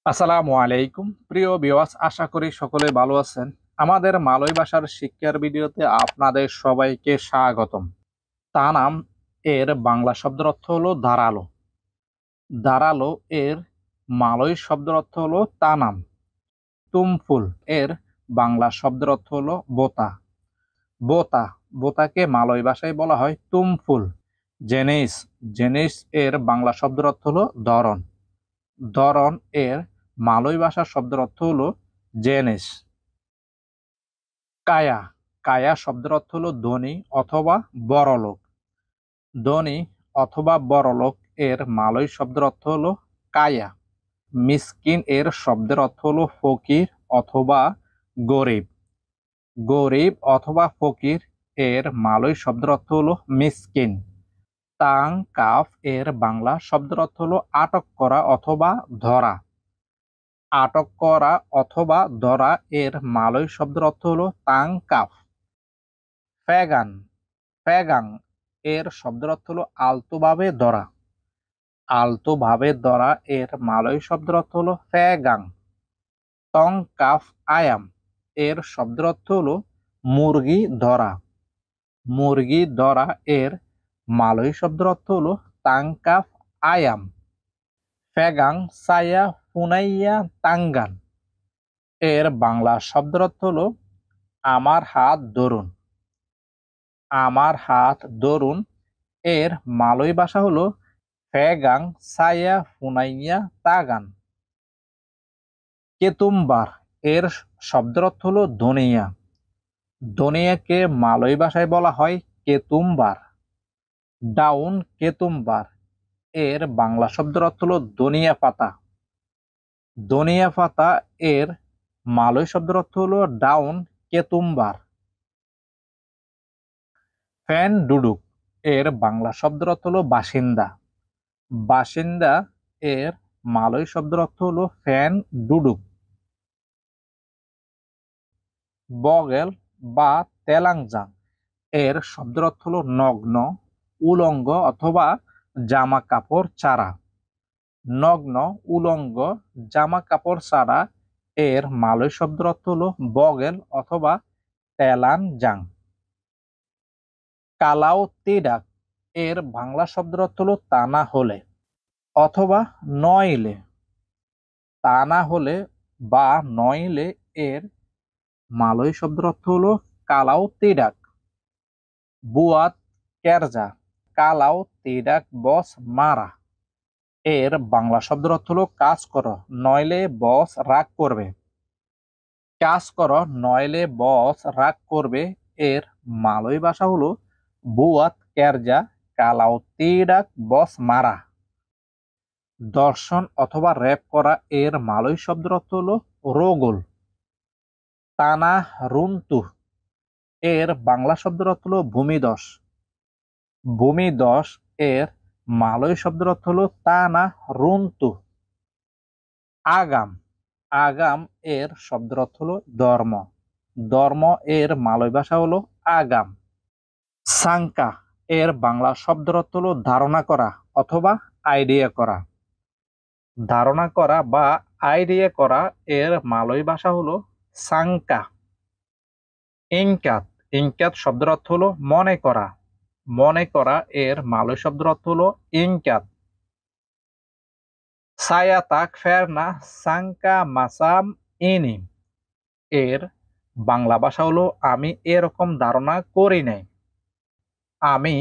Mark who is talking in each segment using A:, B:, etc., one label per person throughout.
A: আসসালামু আলাইকুম প্রিয় ভিউয়ার্স, আশা করি সকলে ভালো আছেন। আমাদের মালয় ভাষার শিক্ষার ভিডিওতে আপনাদের সবাইকে স্বাগতম। তানাম এর বাংলা শব্দের অর্থ হলো ধারালো। ধারালো এর মালয় শব্দের অর্থ হলো তানাম। তুমফুল এর বাংলা শব্দের অর্থ হলো বোতা। বোতা বোতাকে মালয় ভাষায় বলা হয় তুমফুল। জেনিস জেনিস এর বাংলা শব্দের অর্থ হলো ধরন। ধরন এর মালয় ভাষার শব্দের অর্থ হলো জেনিস। কায়া কায়া শব্দের অর্থ হলো ধনী অথবা বড়লোক। ধনী অথবা বড়লোক এর মালয় শব্দের অর্থ হলো কায়া। মিসকিন এর শব্দের অর্থ হলো ফকির অথবা গরিব। গরিব অথবা ফকির এর মালয় শব্দের অর্থ হলো মিসকিন। তাং কাফ এর বাংলা শব্দের অর্থ হলো আটক করা অথবা ধরা। আটক করা অথবা ধরা এর মালয় শব্দের অর্থ হলো তাং কাফ। ফ্যাগান ফ্যাগাং এর শব্দের অর্থ হলো আলতোভাবে ধরা। আলতোভাবে ধরা এর মালয় শব্দের অর্থ হলো ফ্যাগাং। টং কাফ আয়াম এর শব্দের অর্থ হলো মুরগি ধরা। মুরগি ধরা এর মালয় শব্দের অর্থ হলো তাং কাফ আয়াম। ফ্যাগাং সায়া ফুনাইয়া তাঙ্গান এর বাংলা শব্দের অর্থ হলো আমার হাত ধরুন। আমার হাত ধরুন এর মালয় ভাষা হলো ফ্যাগাং সায়া ফুনাইয়া তাগান। কেতুম্বার এর শব্দের অর্থ হলো ধনিয়া। ধনিয়াকে মালয় ভাষায় বলা হয় কেতুম্বার। ডাউন কেতুম্বার এর বাংলা শব্দের অর্থ হলো ধনিয়া পাতা। ধনিয়া পাতা এর মালয় শব্দের অর্থ হলো ডাউন কেতুম্বার। ফ্যান ডুডুক এর বাংলা শব্দের অর্থ হলো বাসিন্দা। বাসিন্দা এর মালয় শব্দের অর্থ হলো ফ্যান ডুডুক। বগেল বা তেলাংজাং এর শব্দের অর্থ হলো নগ্ন, উলঙ্গ অথবা জামা কাপড় ছাড়া। নগ্ন, উলঙ্গ, জামা কাপড় ছাড়া এর মালয় শব্দের অর্থ হলো বগেল অথবা তেলানজাং। কালাও তিডাক এর বাংলা শব্দের অর্থ হলো তা না হলে অথবা নইলে। তা না হলে বা নইলে এর মালয় শব্দের অর্থ হলো কালাও তিডাক। বুয়াত কেরজা কালাও তিডাক বস মারা এর বাংলা শব্দের অর্থ হলো কাজ করো নইলে বস রাগ করবে। কাজ করো নইলে বস রাগ করবে এর মালয় ভাষা হলো বুয়াত কেরজা কালাও তিডাক বস মারা। দর্শন অথবা র্যাপ করা এর মালয় শব্দের অর্থ হলো রোগল। তানা রুন্তু এর বাংলা শব্দের অর্থ হলো ভূমিধস। ভূমিধস এর মালয় শব্দের অর্থ হলো তানা রুন্তু। আগাম আগাম এর শব্দের অর্থ হলো ধর্ম। ধর্ম এর মালয় ভাষা হলো আগাম। সাংকা এর বাংলা শব্দের অর্থ হলো ধারণা করা অথবা আইডিয়া করা। ধারণা করা বা আইডিয়া করা এর মালয় ভাষা হলো সাংকা। ইনকাত ইনকাত শব্দের অর্থ হলো মনে করা। মনে করা এর মালয় শব্দের অর্থ হলো ইনকাত। সায়া তাক ফেরনা সাংকা মাসাম ইনি এর বাংলা ভাষা হলো আমি এরকম ধারণা করি নাই। আমি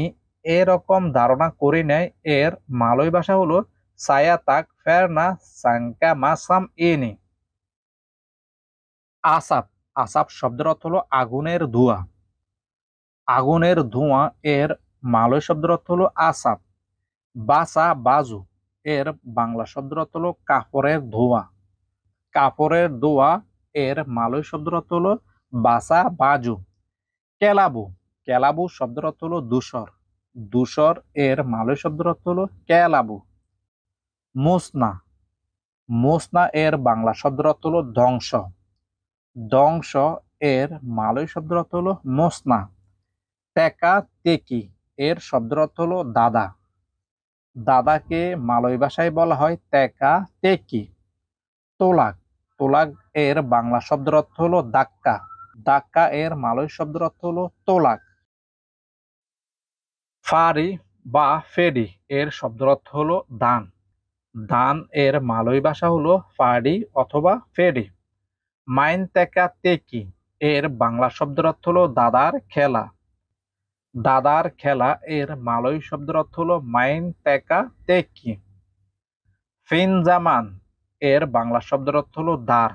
A: এরকম ধারণা করি নাই এর মালয় ভাষা হলো সায়া তাক ফেরনা সাংকা মাসাম ইনি। আসাপ আসাপ শব্দের অর্থ হলো আগুনের ধোঁয়া। আগুনের ধোঁয়া এর মালয় শব্দের অর্থ হলো আসাপ। বাসা বাজু এর বাংলা শব্দের অর্থ হলো কাপড়ের ধোঁয়া। কাপড়ের ধোঁয়া এর মালয় শব্দের অর্থ হলো বাসা বাজু। কেলাবু কেলাবু শব্দের অর্থ হলো ধূসর। ধূসর এর মালয় শব্দের অর্থ হলো কেলাবু। মুসনা মুসনা এর বাংলা শব্দের অর্থ হলো ধ্বংস। ধ্বংস এর মালয় শব্দের অর্থ হলো মুসনা। টেকা টেকি এর শব্দের অর্থ হলো দাদা। দাদাকে মালয় ভাষায় বলা হয় টেকা টেকি। তোলাক। তোলাক এর বাংলা শব্দের অর্থ হলো ধাক্কা। ধাক্কা এর মালয় শব্দের অর্থ হলো তোলাক। ফাড়ি বা ফেডি এর শব্দের অর্থ হলো ধান। ধান এর মালয় ভাষা হলো ফাড়ি অথবা ফেডি। মাইন তেকা তেকি এর বাংলা শব্দের অর্থ হলো দাদার খেলা। দাদার খেলা এর মালয় শব্দের অর্থ হলো মাইন তেকা তেকি। ফিনজামান এর বাংলা শব্দের অর্থ হলো দ্বার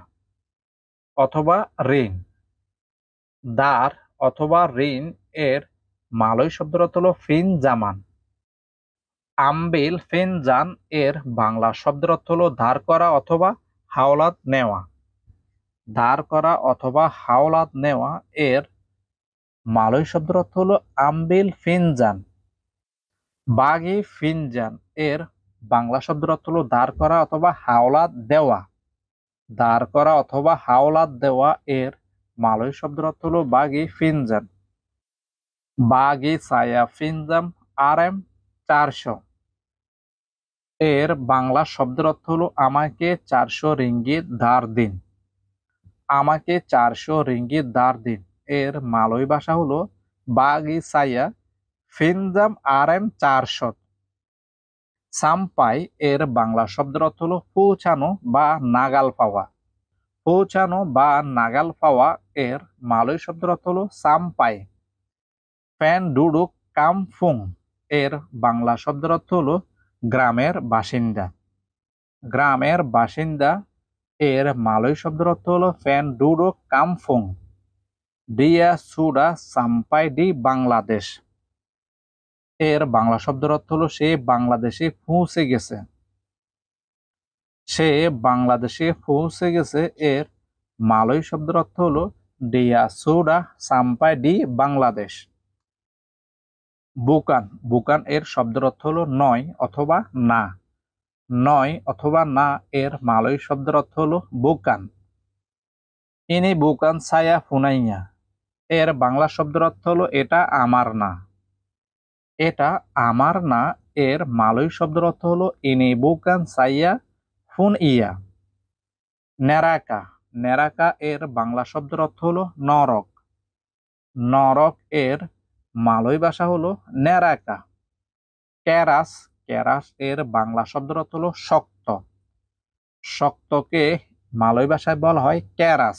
A: অথবা ঋণ। দ্বার অথবা ঋণ এর মালয় শব্দের অর্থ হলো ফিনজামান। আম্বিল ফিনজান এর বাংলা শব্দের অর্থ হলো ধার করা অথবা হাওলাত নেওয়া। ধার করা অথবা হাওলাত নেওয়া এর মালয় শব্দের অর্থ হলো আম্বিল ফিনজান। বাগি ফিনজান এর বাংলা শব্দের অর্থ হলো দাঁড় করা অথবা হাওলাত দেওয়া। দাঁড় করা অথবা হাওলাত দেওয়া এর মালয় শব্দের অর্থ হলো বাগি ফিনজান। বাগি সায়া ফিনজাম RM 400 এর বাংলা শব্দের অর্থ হলো আমাকে 400 রিঙ্গিত ধার দিন। আমাকে 400 রিঙ্গিত ধার দিন এর মালয় ভাষা হলো বাগি সায়া ফিনজাম RM 400। সাম্পাই এর বাংলা শব্দের অর্থ হলো পৌঁছানো বা নাগাল পাওয়া। পৌঁছানো বা নাগাল পাওয়া এর মালয় শব্দের অর্থ হলো সাম্পাই। ফ্যান ডুডুক কামফুং এর বাংলা শব্দের অর্থ হলো গ্রামের বাসিন্দা। গ্রামের বাসিন্দা এর মালয় শব্দের অর্থ হলো ফ্যান ডুডুক কামফুং। ডিয়া সুডা সাম্পাই ডি বাংলাদেশ এর বাংলা শব্দের অর্থ হলো সে বাংলাদেশে পৌঁছে গেছে। সে বাংলাদেশে পৌঁছে গেছে এর মালয় শব্দের অর্থ হলো ডিয়া সুডা সাম্পাই ডি বাংলাদেশ। বুকান। বুকান এর শব্দের অর্থ হলো নয় অথবা না। নয় অথবা না এর মালয় শব্দের অর্থ হলো বুকান। ইনি বুকান ছায়া ফুনাইয়া এর বাংলা শব্দের অর্থ হলো এটা আমার না। এটা আমার না এর মালয় শব্দের অর্থ হলো ইনি বুকান ছাইয়া ফুন ইয়া। নেরাকা। নেরাকা এর বাংলা শব্দের অর্থ হলো নরক। নরক এর মালয় ভাষা হলো নেরাকা। ক্যারাস। ক্যারাস এর বাংলা শব্দের অর্থ হলো শক্ত। শক্তকে মালয় ভাষায় বলা হয় ক্যারাস।